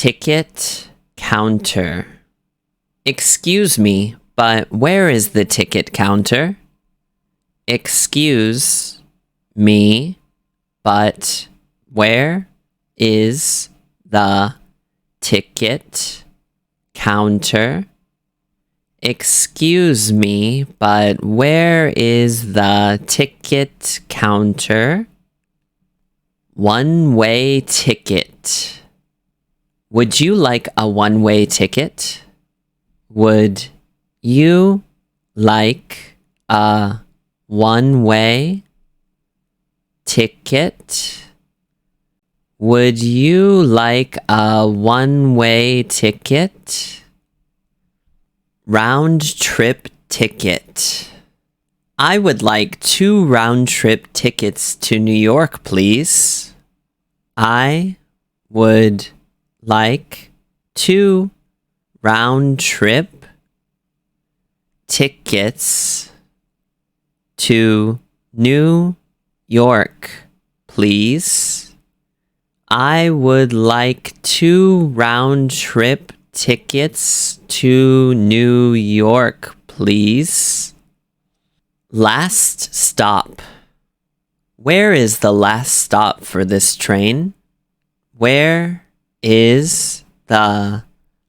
Ticket counter. Excuse me, but where is the ticket counter? Excuse me, but where is the ticket counter? Excuse me, but where is the ticket counter? One-way ticket. Would you like a one-way ticket? Would you like a one-way ticket? Would you like a one-way ticket? Round-trip ticket. I would like 2 round-trip tickets to New York, please. I would like 2 round-trip tickets to New York, please. I would like 2 round-trip tickets to New York, please. Last stop. Where is the last stop for this train? Where is the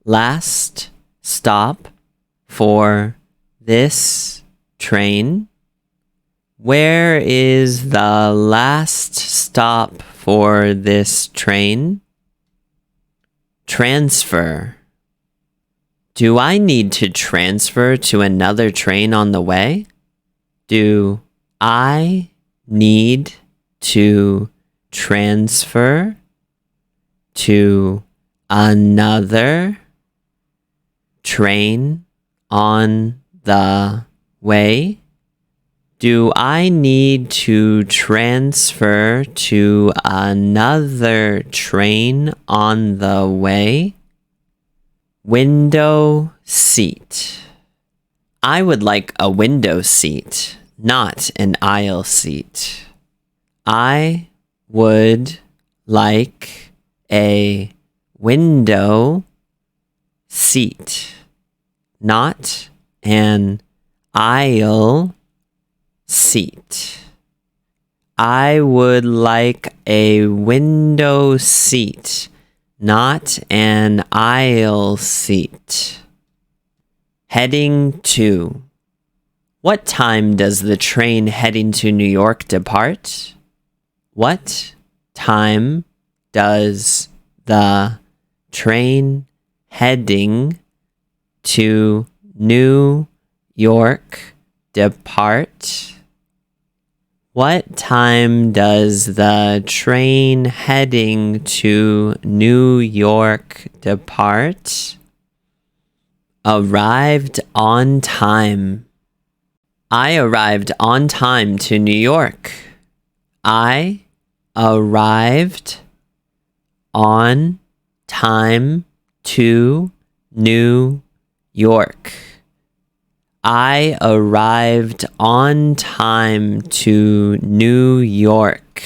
last stop for this train? Where is the last stop for this train? Transfer. Do I need to transfer to another train on the way? Do I need to transfer to another train on the way? Do I need to transfer to another train on the way? Window seat. I would like a window seat, not an aisle seat. I would like a window seat, not an aisle seat. I would like a window seat, not an aisle seat. Heading to. What time does the train heading to New York depart? What time does the train heading to New York depart? What time does the train heading to New York depart? Arrived on time. I arrived on time to New York. I arrived on time to New York. I arrived on time to New York.